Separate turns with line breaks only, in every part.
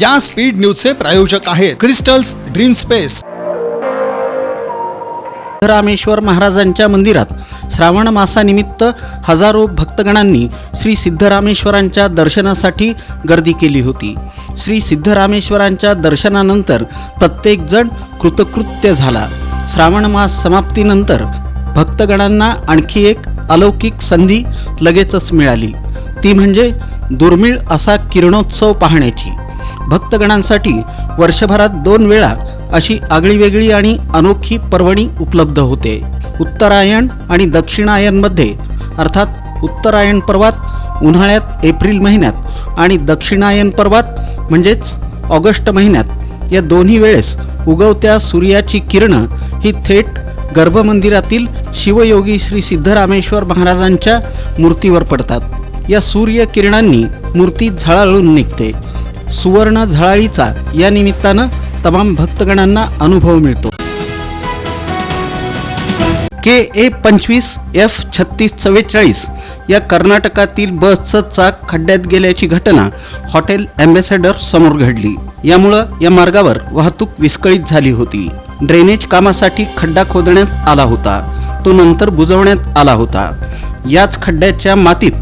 या स्पीड न्यूजचे प्रायोजक आहेत क्रिस्टल्स ड्रीम स्पेस।
सिद्धरामेश्वर महाराजांच्या मंदिरात श्रावण मासानिमित्त हजारो भक्तगणांनी श्री सिद्धरामेश्वरांच्या दर्शनासाठी गर्दी केली होती। श्री सिद्धरामेश्वरांच्या दर्शनानंतर प्रत्येक जण कृतकृत्य झाला। श्रावण मास समाप्तीनंतर भक्तगणांना आणखी एक अलौकिक संधी लगेचच मिळाली, ती म्हणजे दुर्मिळ असा किरणोत्सव पाहण्याची। भक्तगणांसाठी वर्षभरात 2 वेळा अशी आगळीवेगळी आणि अनोखी पर्वणी उपलब्ध होते। उत्तरायण आणि दक्षिणायनमध्ये, अर्थात उत्तरायण पर्वात उन्हाळ्यात एप्रिल महिन्यात आणि दक्षिणायन पर्वात म्हणजेच ऑगस्ट महिन्यात, या दोन्ही वेळेस उगवत्या सूर्याची किरणं ही थेट गर्भमंदिरातील शिवयोगी श्री सिद्धरामेश्वर महाराजांच्या मूर्तीवर पडतात। या सूर्य किरणांनी मूर्ती झळाळून निघते। सुवर्ण झळाळीचा या निमित्तानं तमाम भक्तगणांना अनुभव मिळतो। KA 25 F3644 या कर्नाटकातील बसचं चाक खड्ड्यात गेल्याची घटना हॉटेल ॲम्बॅसेडर समोर घडली। यामुळं या मार्गावर वाहतूक विस्कळीत झाली होती। ड्रेनेज कामासाठी खड्डा खोदण्यात आला होता, तो नंतर बुजवण्यात आला होता। याच खड्ड्याच्या मातीत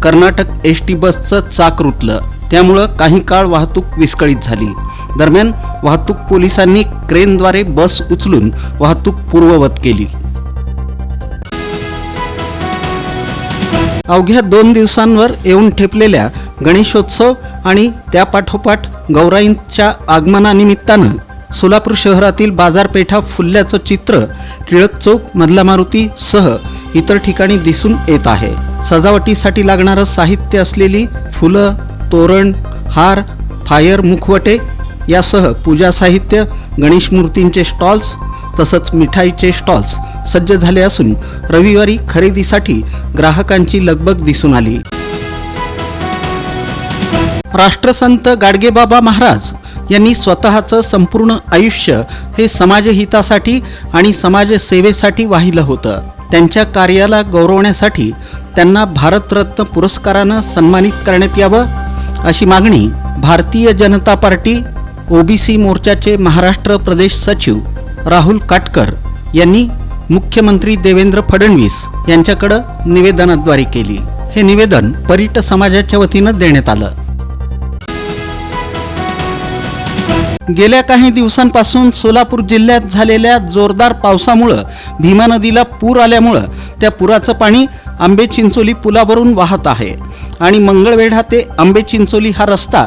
कर्नाटक ST बसचं चाक रुतलं, त्यामुळं काही काळ वाहतूक विस्कळीत झाली। दरम्यान वाहतूक पोलिसांनी क्रेनद्वारे बस उचलून वाहतूक पूर्ववत केली। अवघ्या 2 दिवसांवर येऊन ठेपलेल्या गणेशोत्सव आणि त्यापाठोपाठ गौराईंच्या आगमनानिमित्तानं सोलापूर शहरातील बाजारपेठा फुलल्याचं चित्र टिळक चौक, मधला मारुती सह इतर ठिकाणी दिसून येत आहे। सजावटीसाठी लागणारं साहित्य असलेली फुलं, तोरण, हार, फायर, मुखवटे यासह पूजा साहित्य, गणेश मूर्तींचे स्टॉल्स तसंच मिठाईचे स्टॉल्स सज्ज झाले असून रविवारी खरेदीसाठी ग्राहकांची लगबग दिसून आली। राष्ट्रसंत गाडगेबाबा महाराज यांनी स्वतःचं संपूर्ण आयुष्य हे समाजहितासाठी आणि समाजसेवेसाठी वाहिलं होतं। त्यांच्या कार्याला गौरवण्यासाठी त्यांना भारतरत्न पुरस्कारानं सन्मानित करण्यात यावं अशी मागणी भारतीय जनता पार्टी OBC मोर्चाचे महाराष्ट्र प्रदेश सचिव राहुल काटकर यांनी मुख्यमंत्री देवेंद्र फडणवीस यांच्याकडे निवेदनाद्वारे केली। हे निवेदन परिट समाजाच्या वतीनं देण्यात आलं। गेल्या काही दिवसांपासून सोलापूर जिल्ह्यात झालेल्या जोरदार पावसामुळे भीमा नदीला पूर आल्यामुळे त्या पुराचं पाणी आंबे चिंचोली पुलावरून वाहत आहे आणि मंगळवेढा ते आंबे चिंचोली हा रस्ता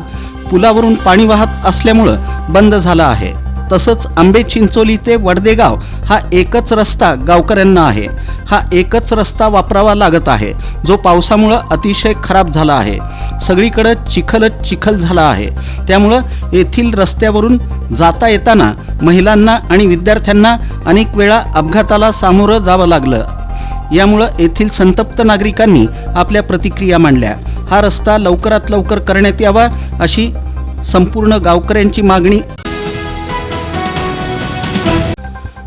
पुलावरून पाणी वाहत असल्यामुळे बंद झाला आहे। तसंच आंबे चिंचोली ते वडदेगाव हा एकच रस्ता गावकऱ्यांना आहे। हा एकच रस्ता वापरावा लागत आहे, जो पावसामुळे अतिशय खराब झाला आहे। सगळीकडे चिखलच चिखल झाला आहे, त्यामुळं येथील रस्त्यावरून जाता येताना महिलांना आणि विद्यार्थ्यांना अनेक वेळा अपघाताला सामोरं जावं लागलं। यामुळं येथील संतप्त नागरिकांनी आपल्या प्रतिक्रिया मांडल्या। हा रस्ता लवकरात लवकर करण्यात यावा अशी संपूर्ण गावकऱ्यांची मागणी।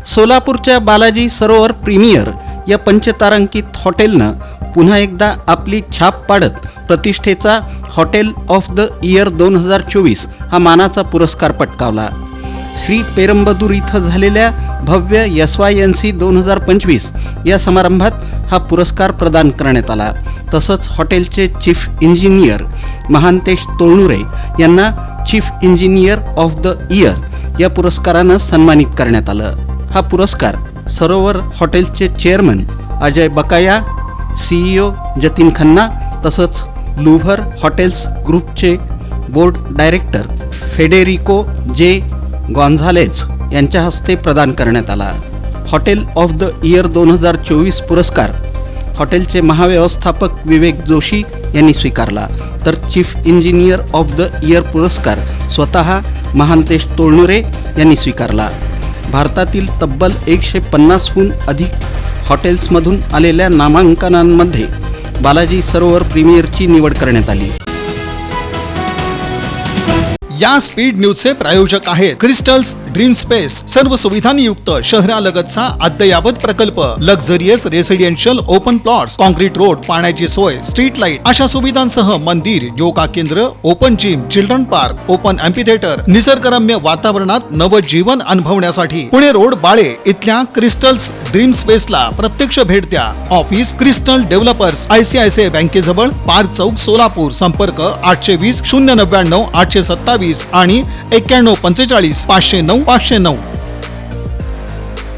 सोलापूरच्या बालाजी सरोवर प्रीमियर या पंचतारांकित हॉटेलनं पुन्हा एकदा आपली छाप पाडत प्रतिष्ठेचा हॉटेल ऑफ द इयर 2024 हा मानाचा पुरस्कार पटकावला। श्री पेरंबदूर इथं झालेल्या भव्य SYNC 2025 या समारंभात हा पुरस्कार प्रदान करण्यात आला। तसंच हॉटेलचे चीफ इंजिनियर महांतेश तोळनुरे यांना chief engineer of the year या पुरस्कारानं सन्मानित करण्यात आलं। हा पुरस्कार सरोवर हॉटेलचे चेअरमन अजय बकाया, CEO जतीन खन्ना तसंच लुव्हर हॉटेल्स ग्रुपचे बोर्ड डायरेक्टर फेडेरिको जे गॉन्झालेज यांच्या हस्ते प्रदान करण्यात आला। हॉटेल ऑफ द इयर 2024 पुरस्कार हॉटेलचे महाव्यवस्थापक विवेक जोशी यांनी स्वीकारला, तर chief engineer of the year पुरस्कार स्वतः महांतेश तोळनुरे यांनी स्वीकारला। भारतातील तब्बल 150हून अधिक हॉटेल्समधून आलेल्या नामांकनांमध्ये बालाजी सरोवर प्रीमियरची निवड करण्यात आली।
या स्पीड न्यूजचे प्रायोजक आहेत क्रिस्टल्स ड्रीम स्पेस, सर्व सुविधांनी युक्त शहरालगतचा अद्ययावत प्रकल्प, luxurious residential open plots, concrete road, पाण्याची सोय, स्ट्रीट लाईट अशा सुविधांसह मंदिर, योगा केंद्र, open gym, children park, open amphitheatre, निसर्गरम्य वातावरणात नवजीवन अनुभवण्यासाठी पुणे रोड बाळे इथल्या क्रिस्टल्स ड्रीम स्पेसला प्रत्यक्ष भेट द्या. ऑफिस क्रिस्टल डेव्हलपर्स, ICICI बँकेजवळ, पार्क चौक, सोलापूर. संपर्क 820 099 827 आणि 9145 509 509.